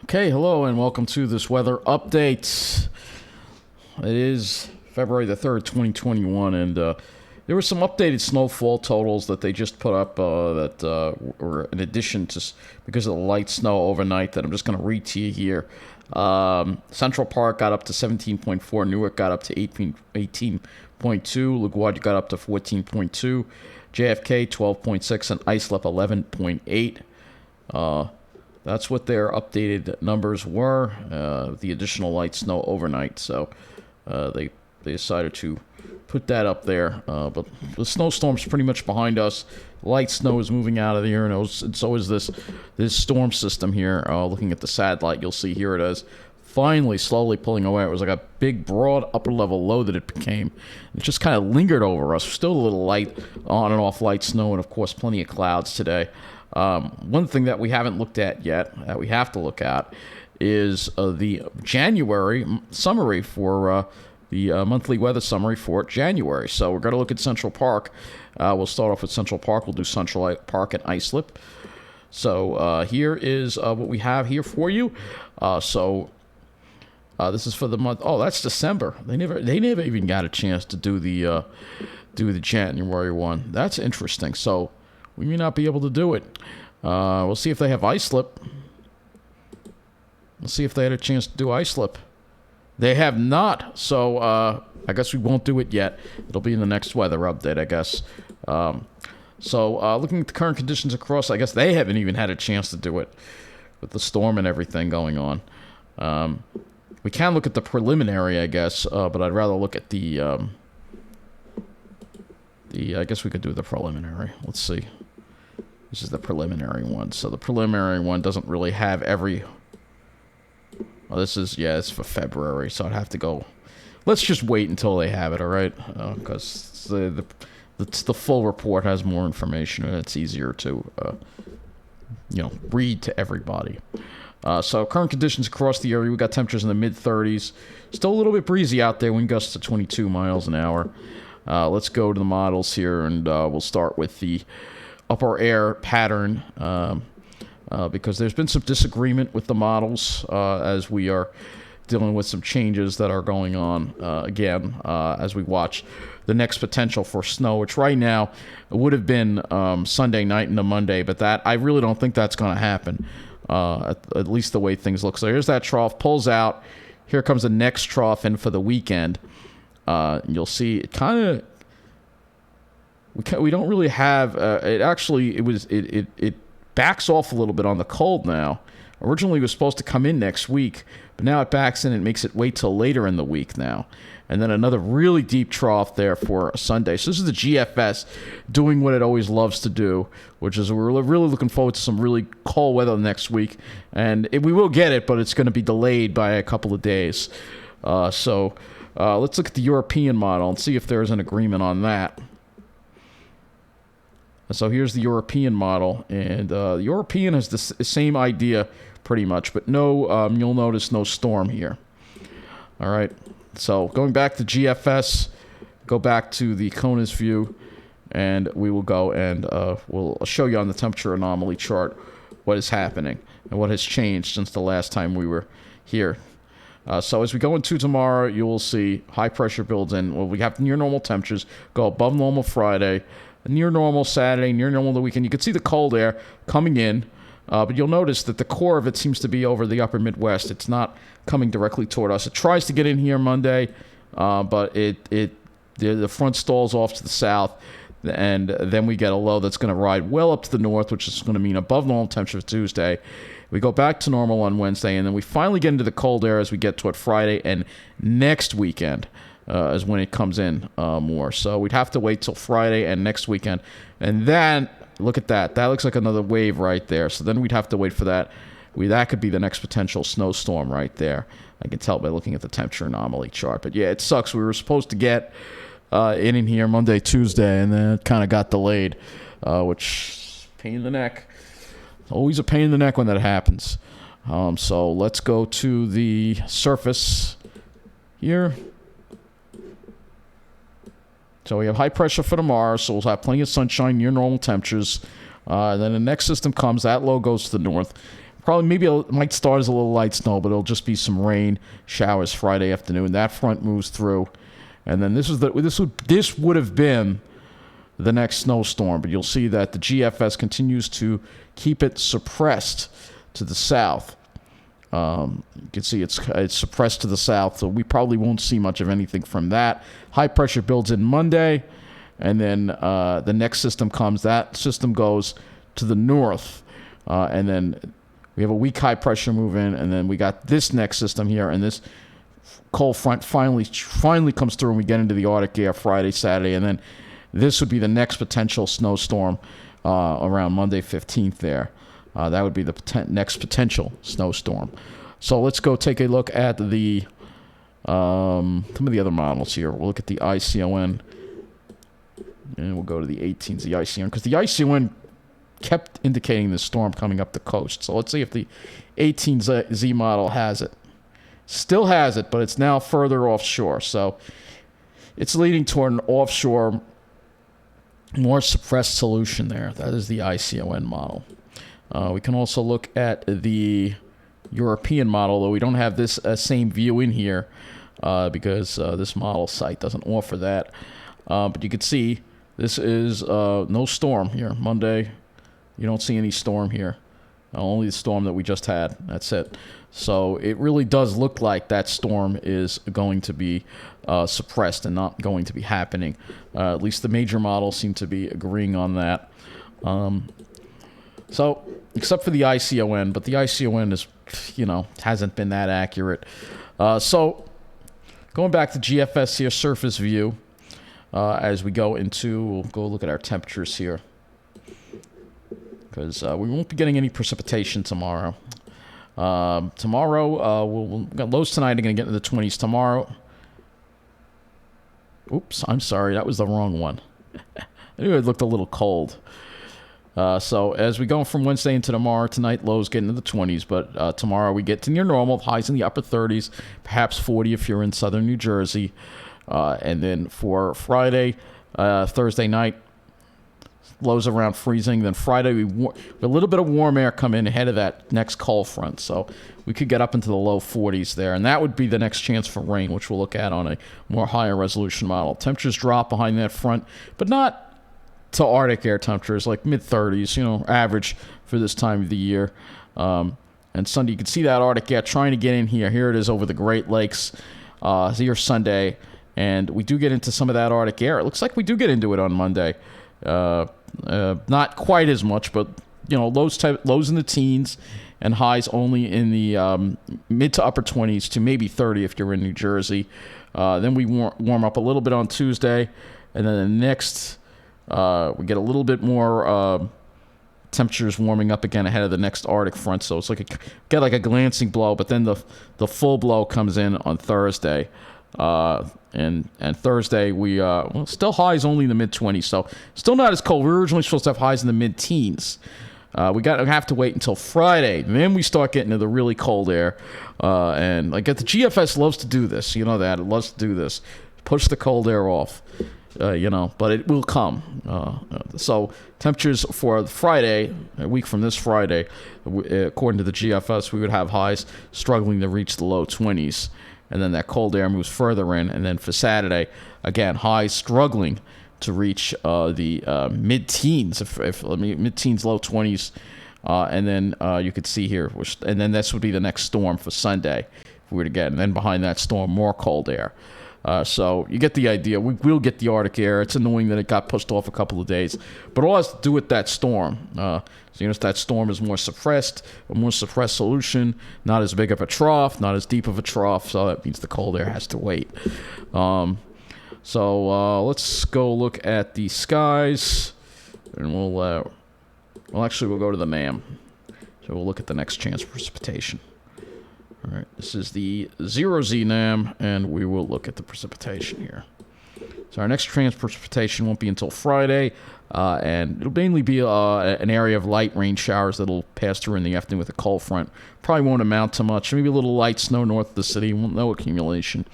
Okay, hello and welcome to this weather update. It is February the 3rd, 2021, and there were some updated snowfall totals that they just put up that were in addition to, because of the light snow overnight, that I'm just going to read to you here. Central Park got up to 17.4, Newark got up to 18.2, LaGuardia got up to 14.2, JFK 12.6, and Islip 11.8. That's what their updated numbers were, the additional light snow overnight. So they decided to put that up there. But the snowstorm's pretty much behind us. Light snow is moving out of the air, and so is this storm system here. Looking at the satellite, you'll see here it is. Finally, slowly pulling away. It was like a big, broad, upper-level low that it became. It just kind of lingered over us. Still a little light, on and off light snow, and of course, plenty of clouds today. One thing that we haven't looked at yet, that we have to look at, is the January summary for the monthly weather summary for January. So we're going to look at Central Park. We'll start off with Central Park. We'll do Central Park and Islip. So here is what we have here for you. This is for the month. Oh, that's December. They never even got a chance to do the January one. That's interesting. So we may not be able to do it. We'll see if they have Islip. We'll see if they had a chance to do Islip. They have not, so I guess we won't do it yet. It'll be in the next weather update, I guess. Looking at the current conditions across, I guess they haven't even had a chance to do it with the storm and everything going on. We can look at the preliminary, I guess, but I'd rather look at the I guess we could do the preliminary. Let's see. This is the preliminary one. So the preliminary one doesn't really have every... Oh, it's for February, so I'd have to go... Let's just wait until they have it, all right? Because the full report has more information, and it's easier to, read to everybody. So current conditions across the area, we got temperatures in the mid-30s. Still a little bit breezy out there, wind gusts to 22 miles an hour. Let's go to the models here, and we'll start with the upper air pattern, because there's been some disagreement with the models as we are dealing with some changes that are going on again as we watch the next potential for snow, which right now would have been Sunday night into Monday, but that I really don't think that's going to happen, at least the way things look. So here's that trough, pulls out. Here comes the next trough in for the weekend. You'll see it kind of... We don't really have... It backs off a little bit on the cold now. Originally, it was supposed to come in next week, but now it backs in and makes it wait till later in the week now. And then another really deep trough there for Sunday. So this is the GFS doing what it always loves to do, which is we're really looking forward to some really cold weather next week. And we will get it, but it's going to be delayed by a couple of days. Let's look at the European model and see if there's an agreement on that. So here's the European model, and the European has the same idea pretty much, but no, you'll notice no storm here. All right, so going back to GFS, go back to the CONUS view, and we will go and we'll show you on the temperature anomaly chart what is happening and what has changed since the last time we were here. So as we go into tomorrow, you will see high pressure builds in. Well, we have near normal temperatures, go above normal Friday, near normal Saturday, near normal the weekend. You can see the cold air coming in, but you'll notice that the core of it seems to be over the upper Midwest. It's not coming directly toward us. It tries to get in here Monday, but the front stalls off to the south, and then we get a low that's going to ride well up to the north, which is going to mean above normal temperature for Tuesday. We go back to normal on Wednesday, and then we finally get into the cold air as we get toward Friday and next weekend. Is when it comes in more. So we'd have to wait till Friday and next weekend. And then, look at that. That looks like another wave right there. So then we'd have to wait for that. That could be the next potential snowstorm right there. I can tell by looking at the temperature anomaly chart. But yeah, it sucks. We were supposed to get in here Monday, Tuesday, and then it kind of got delayed, which pain in the neck. Always a pain in the neck when that happens. So let's go to the surface here. So we have high pressure for tomorrow, so we'll have plenty of sunshine near normal temperatures. Then the next system comes, that low goes to the north. Probably maybe it might start as a little light snow, but it'll just be some rain showers Friday afternoon. That front moves through, and then this would have been the next snowstorm. But you'll see that the GFS continues to keep it suppressed to the south. You can see it's suppressed to the south, so we probably won't see much of anything from that. High pressure builds in Monday, and then the next system comes. That system goes to the north, and then we have a weak high pressure move in, and then we got this next system here, and this cold front finally comes through, and we get into the Arctic air Friday, Saturday, and then this would be the next potential snowstorm around Monday 15th there. That would be the next potential snowstorm. So let's go take a look at the some of the other models here. We'll look at the ICON, and we'll go to the 18s, the ICON, because the ICON kept indicating the storm coming up the coast. So let's see if the 18Z model has it. Still has it, but it's now further offshore. So it's leading toward an offshore, more suppressed solution there. That is the ICON model. We can also look at the European model, though we don't have this same view in here because this model site doesn't offer that. But you can see this is no storm here. Monday, you don't see any storm here. Only the storm that we just had. That's it. So it really does look like that storm is going to be suppressed and not going to be happening. At least the major models seem to be agreeing on that. So, except for the ICON, but the ICON is, hasn't been that accurate. So, going back to GFS here, surface view, as we go into, we'll go look at our temperatures here. Because we won't be getting any precipitation tomorrow. Tomorrow, we'll got lows tonight are going to get into the 20s. Tomorrow, oops, I'm sorry, that was the wrong one. I knew it looked a little cold. So as we go from Wednesday into tomorrow, tonight lows get into the 20s, but tomorrow we get to near normal, highs in the upper 30s, perhaps 40 if you're in southern New Jersey. And then for Friday, Thursday night, lows around freezing. Then Friday, we a little bit of warm air come in ahead of that next cold front. So we could get up into the low 40s there. And that would be the next chance for rain, which we'll look at on a more higher resolution model. Temperatures drop behind that front, but not to Arctic air temperatures, like mid-30s, average for this time of the year. And Sunday, you can see that Arctic air trying to get in here. Here it is over the Great Lakes here Sunday. And we do get into some of that Arctic air. It looks like we do get into it on Monday. Not quite as much, but lows in the teens and highs only in the mid to upper 20s to maybe 30 if you're in New Jersey. Then we warm up a little bit on Tuesday, and then the next we get a little bit more temperatures warming up again ahead of the next Arctic front. So it's like get like a glancing blow, but then the full blow comes in on Thursday. And Thursday we still highs only in the mid-20s, so still not as cold. We were originally supposed to have highs in the mid-teens. We have to wait until Friday. Then we start getting to the really cold air, and like the GFS loves to do this. You know that it loves to do this, push the cold air off. But it will come. So temperatures for Friday, a week from this Friday, according to the GFS, we would have highs struggling to reach the low 20s. And then that cold air moves further in. And then for Saturday, again, highs struggling to reach the mid-teens, mid-teens, low 20s. And then you could see here, and then this would be the next storm for Sunday, if we were to get. And then behind that storm, more cold air. So you get the idea. We will get the Arctic air. It's annoying that it got pushed off a couple of days. But all has to do with that storm. That storm is more suppressed, a more suppressed solution, not as big of a trough, not as deep of a trough. So that means the cold air has to wait. So let's go look at the skies. And we'll go to the NAM. So we'll look at the next chance for precipitation. All right, this is the 0Z NAM, and we will look at the precipitation here. So our next precipitation won't be until Friday, and it'll mainly be an area of light rain showers that'll pass through in the afternoon with a cold front. Probably won't amount to much. Maybe a little light snow north of the city, no accumulation.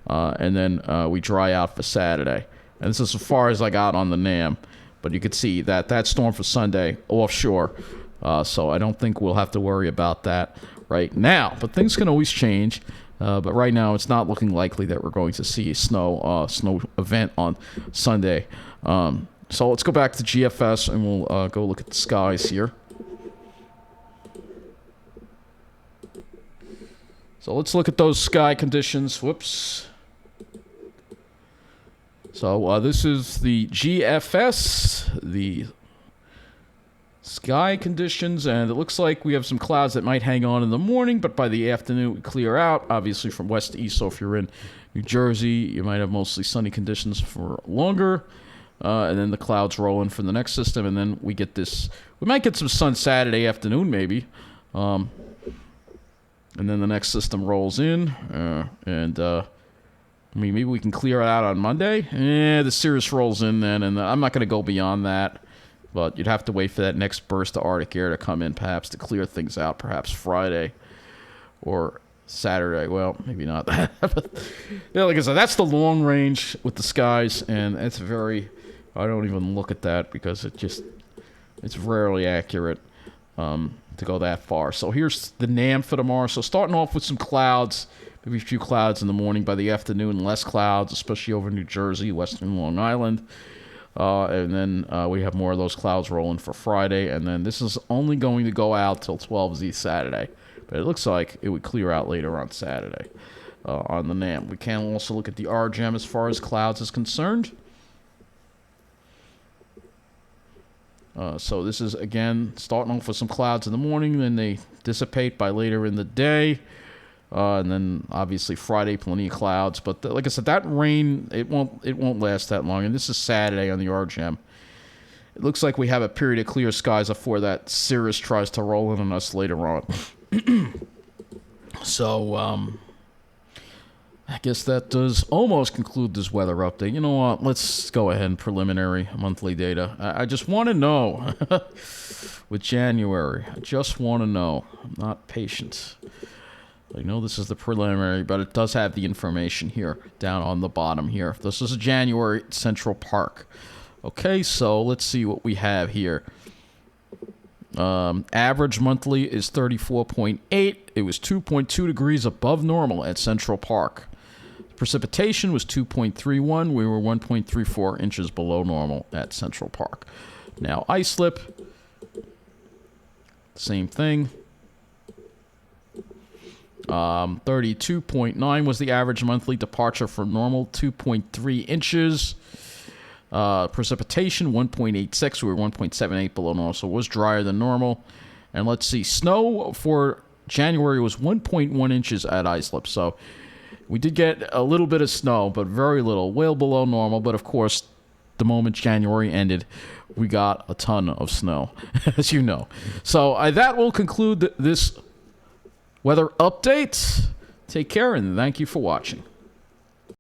And then we dry out for Saturday. And this is as far as I got on the NAM. But you could see that storm for Sunday, offshore, So I don't think we'll have to worry about that right now. But things can always change. But right now, it's not looking likely that we're going to see a snow event on Sunday. So let's go back to GFS, and we'll go look at the skies here. So let's look at those sky conditions. Whoops. So this is the GFS, the sky conditions, and it looks like we have some clouds that might hang on in the morning, but by the afternoon we clear out, obviously from west to east. So if you're in New Jersey, you might have mostly sunny conditions for longer, and then the clouds roll in for the next system, and then we get this. We might get some sun Saturday afternoon, maybe. And then the next system rolls in, and I mean, maybe we can clear it out on Monday. The Cirrus rolls in then, and I'm not going to go beyond that. But you'd have to wait for that next burst of Arctic air to come in, perhaps to clear things out, perhaps Friday or Saturday. Well, maybe not. Yeah, like I said, that's the long range with the skies, and it's very. I don't even look at that because it's rarely accurate. To go that far. So here's the NAM for tomorrow. So starting off with some clouds, maybe a few clouds in the morning. By the afternoon, less clouds, especially over New Jersey, western Long Island. And then we have more of those clouds rolling for Friday. And then this is only going to go out till 12Z Saturday. But it looks like it would clear out later on Saturday on the NAM. We can also look at the RGM as far as clouds is concerned. So this is, again, starting off with some clouds in the morning, then they dissipate by later in the day. And then, obviously, Friday, plenty of clouds. But like I said, that rain, it won't last that long. And this is Saturday on the RGM. It looks like we have a period of clear skies before that Cirrus tries to roll in on us later on. So, I guess that does almost conclude this weather update. You know what? Let's go ahead and preliminary monthly data. I just want to know with January. I just want to know. I'm not patient. I know this is the preliminary, but it does have the information here down on the bottom here. This is January Central Park. Okay, so let's see what we have here. Average monthly is 34.8. It was 2.2 degrees above normal at Central Park. Precipitation was 2.31. We were 1.34 inches below normal at Central Park. Now, ice slip, same thing. 32.9 was the average monthly departure from normal, 2.3 inches. Precipitation, 1.86. We were 1.78 below normal, so it was drier than normal. And let's see, snow for January was 1.1 inches at islip, so we did get a little bit of snow, but very little, well below normal. But of course, the moment January ended, we got a ton of snow, as you know. So that will conclude this weather update. Take care, and thank you for watching.